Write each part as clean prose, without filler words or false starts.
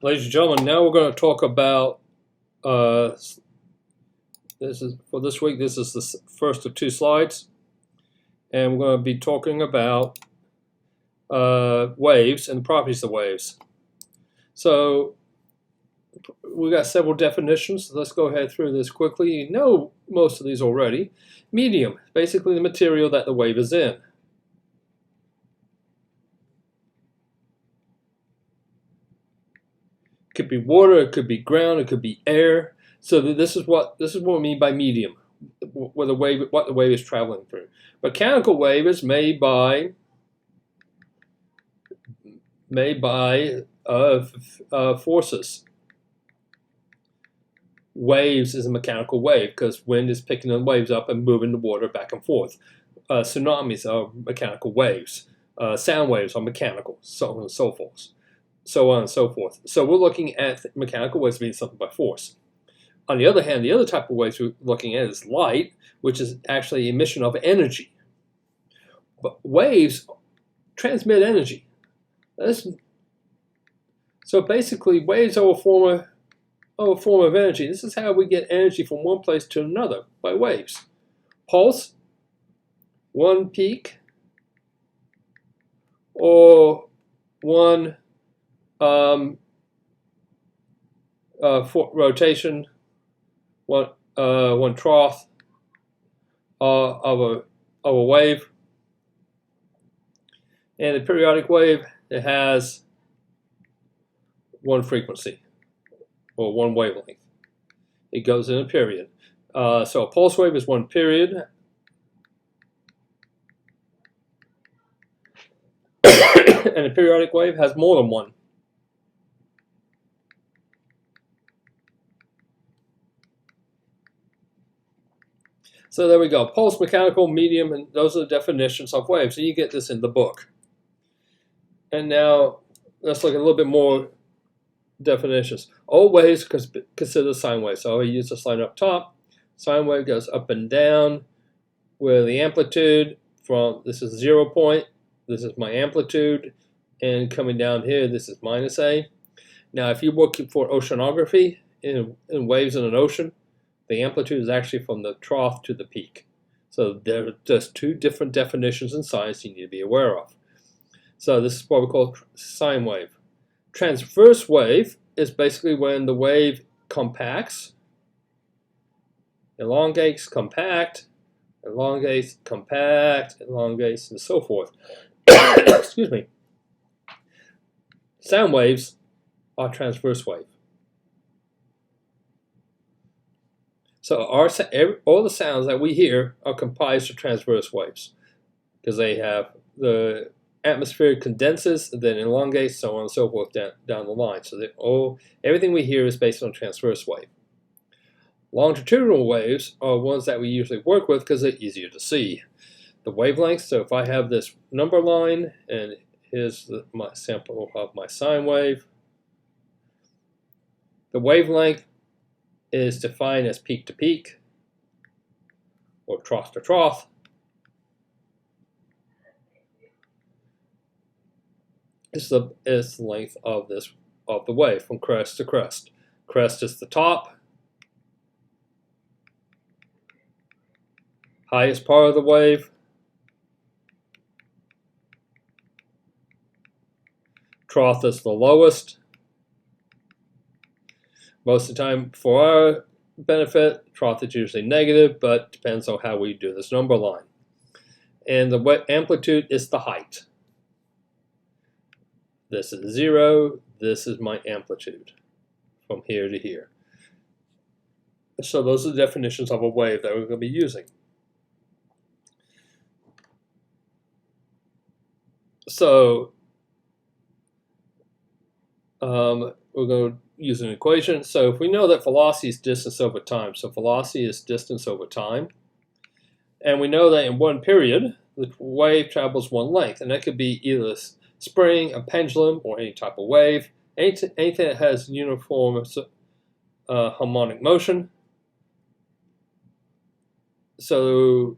Ladies and gentlemen, now we're going to talk about this is for this week. This is the first of two slides, and we're going to be talking about waves and the properties of waves. So we got several definitions. Let's go ahead through this quickly. You know most of these already. Medium, basically the material that the wave is in. It could be water, it could be ground, it could be air. So this is what we mean by medium, what the wave is traveling through. Mechanical wave is made by forces. Waves is a mechanical wave because wind is picking the waves up and moving the water back and forth. Tsunamis are mechanical waves. Sound waves are mechanical, so on and so forth. So we're looking at mechanical waves being something by force. On the other hand, the other type of waves we're looking at is light, which is actually emission of energy. But waves transmit energy. So basically, waves are a form of energy. This is how we get energy from one place to another, by waves. Pulse, one peak, or one rotation, one trough of a wave. And a periodic wave, it has one frequency or one wavelength. It goes in a period. So a pulse wave is one period. And a periodic wave has more than one. So there we go. Pulse, mechanical, medium, and those are the definitions of waves. And you get this in the book. And now let's look at a little bit more definitions. All waves consider sine waves. So I use this line up top. Sine wave goes up and down where the amplitude from, this is 0 point, this is my amplitude, and coming down here, this is minus A. Now if you're looking for oceanography in waves in an ocean, the amplitude is actually from the trough to the peak. So there are just two different definitions in science you need to be aware of. So this is what we call sine wave. Transverse wave is basically when the wave compacts, elongates, compact, elongates, compact, elongates, and so forth. Excuse me. Sound waves are transverse wave. So all the sounds that we hear are comprised of transverse waves because they have the atmosphere condenses, then elongates, so on and so forth down the line. So everything we hear is based on transverse wave. Longitudinal waves are ones that we usually work with because they're easier to see. The wavelengths, so if I have this number line, and here's my sample of my sine wave, the wavelength is defined as peak to peak, or trough to trough. Is the length of the wave from crest to crest. Crest is the top, highest part of the wave. Trough is the lowest. Most of the time, for our benefit, trough is usually negative, but depends on how we do this number line. And the amplitude is the height. This is 0. This is my amplitude from here to here. So those are the definitions of a wave that we're going to be using. So we're going to use an equation. So if we know that velocity is distance over time, so velocity is distance over time, and we know that in one period, the wave travels one length, and that could be either a spring, a pendulum, or any type of wave, anything that has uniform harmonic motion. So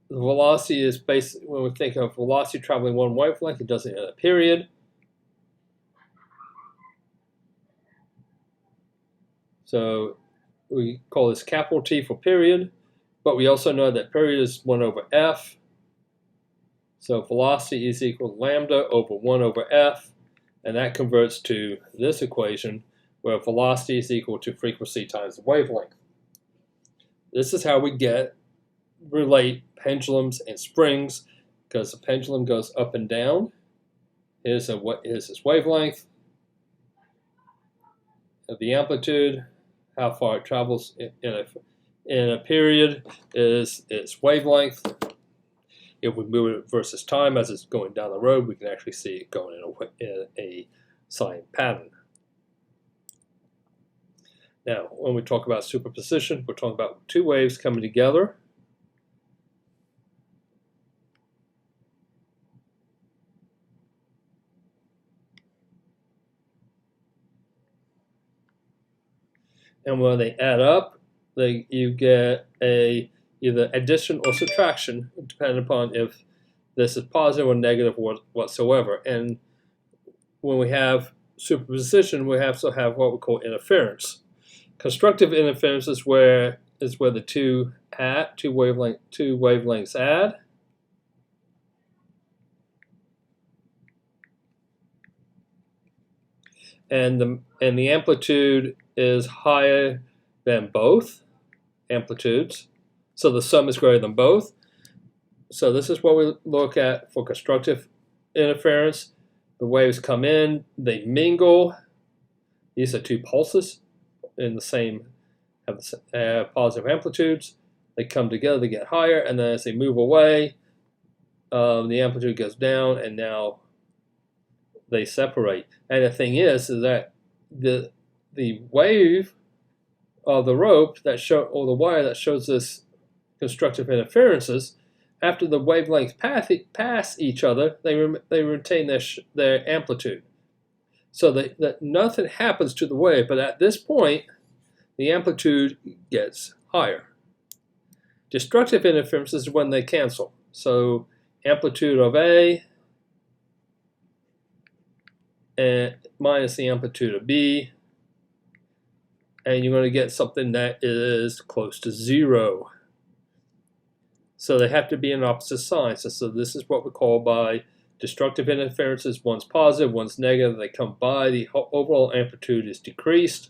the velocity is basically, when we think of velocity traveling one wavelength, it does it in a period. So we call this capital T for period, but we also know that period is 1 over f. So velocity is equal to lambda over 1 over f, and that converts to this equation where velocity is equal to frequency times the wavelength. This is how we relate pendulums and springs, because the pendulum goes up and down. Here's its wavelength, the amplitude, how far it travels in a period is its wavelength. If we move it versus time as it's going down the road, we can actually see it going in a sine pattern. Now, when we talk about superposition, we're talking about two waves coming together. And when they add up, you get either addition or subtraction, depending upon if this is positive or negative whatsoever. And when we have superposition, we also have what we call interference. Constructive interference is where the two wavelengths add. And the amplitude is higher than both amplitudes. So the sum is greater than both. So this is what we look at for constructive interference. The waves come in, they mingle. These are two pulses in the same, have positive amplitudes. They come together, they get higher, and then as they move away, the amplitude goes down, and now they separate. And the thing is that the wave of the rope or the wire that shows this constructive interferences, after the wavelengths pass each other, they retain their amplitude. So that nothing happens to the wave, but at this point, the amplitude gets higher. Destructive interferences is when they cancel. So amplitude of A and minus the amplitude of B, and you're going to get something that is close to 0. So they have to be in opposite signs. So this is what we call by destructive interferences. One's positive, one's negative. They come by, the overall amplitude is decreased,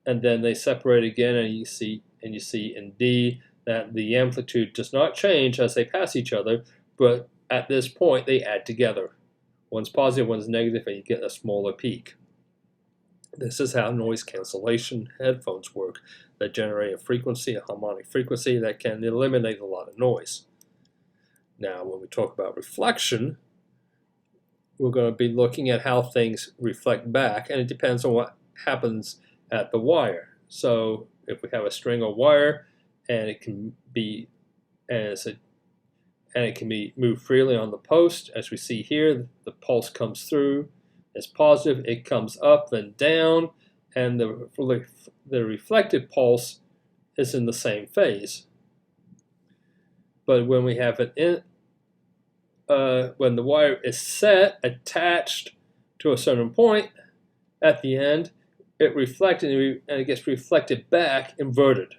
and then they separate again, and you see in D that the amplitude does not change as they pass each other, but at this point they add together. One's positive, one's negative, and you get a smaller peak. This is how noise cancellation headphones work, that generate a frequency, a harmonic frequency that can eliminate a lot of noise. Now, when we talk about reflection, we're going to be looking at how things reflect back, and it depends on what happens at the wire. So if we have a string or wire, and it can be moved freely on the post, as we see here, the pulse comes through. It's positive, it comes up, then down, and the reflected pulse is in the same phase. But when we have when the wire is attached to a certain point at the end, it reflected and it gets reflected back inverted.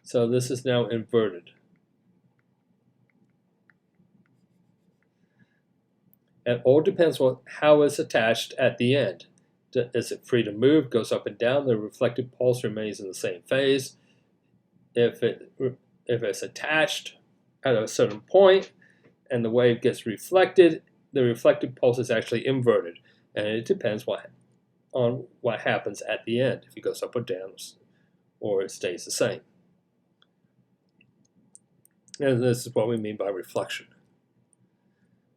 So this is now inverted. It all depends on how it's attached at the end. Is it free to move, goes up and down, the reflected pulse remains in the same phase. If it's attached at a certain point and the wave gets reflected, the reflected pulse is actually inverted. And it depends on what happens at the end, if it goes up or down or it stays the same. And this is what we mean by reflection.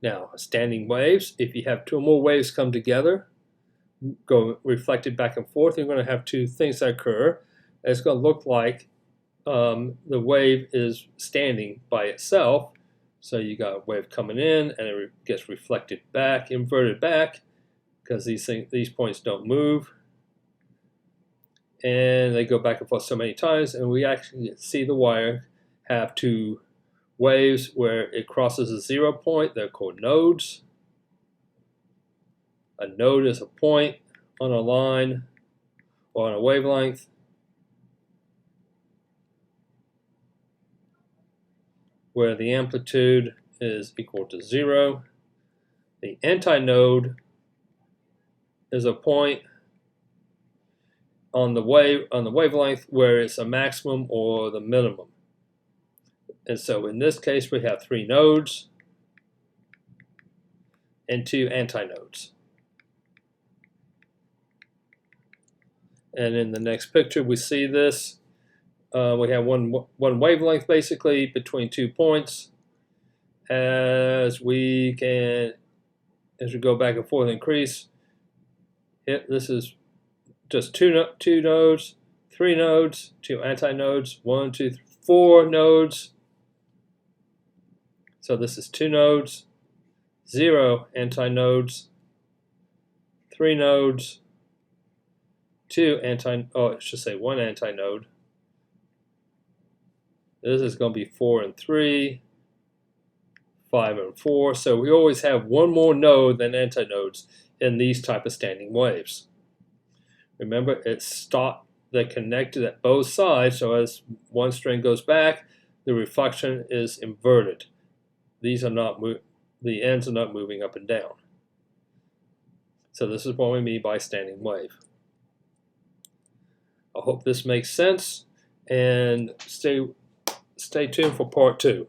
Now, standing waves, if you have two or more waves come together, go reflected back and forth, you're going to have two things that occur. It's going to look like the wave is standing by itself. So you got a wave coming in, and it gets reflected back, inverted back, because these points don't move. And they go back and forth so many times, and we actually see the wire have two waves where it crosses a 0 point. They're called nodes. A node is a point on a line on a wavelength. Where the amplitude is equal to 0. The antinode is a point on the wavelength where it's a maximum or the minimum. And so in this case we have 3 nodes and 2 antinodes. And in the next picture we see this. We have one wavelength basically between 2 points. As we go back and forth and increase, this is just two nodes, 3 nodes, 2 antinodes, 1, 2, 3, 4 nodes. So this is 2 nodes, 0 antinodes, 3 nodes, 1 antinode. This is going to be 4 and 3, 5 and 4. So we always have one more node than antinodes in these type of standing waves. Remember, they're connected at both sides, so as one string goes back, the reflection is inverted. These are not the ends are not moving up and down. So this is what we mean by standing wave. I hope this makes sense, and stay tuned for part 2.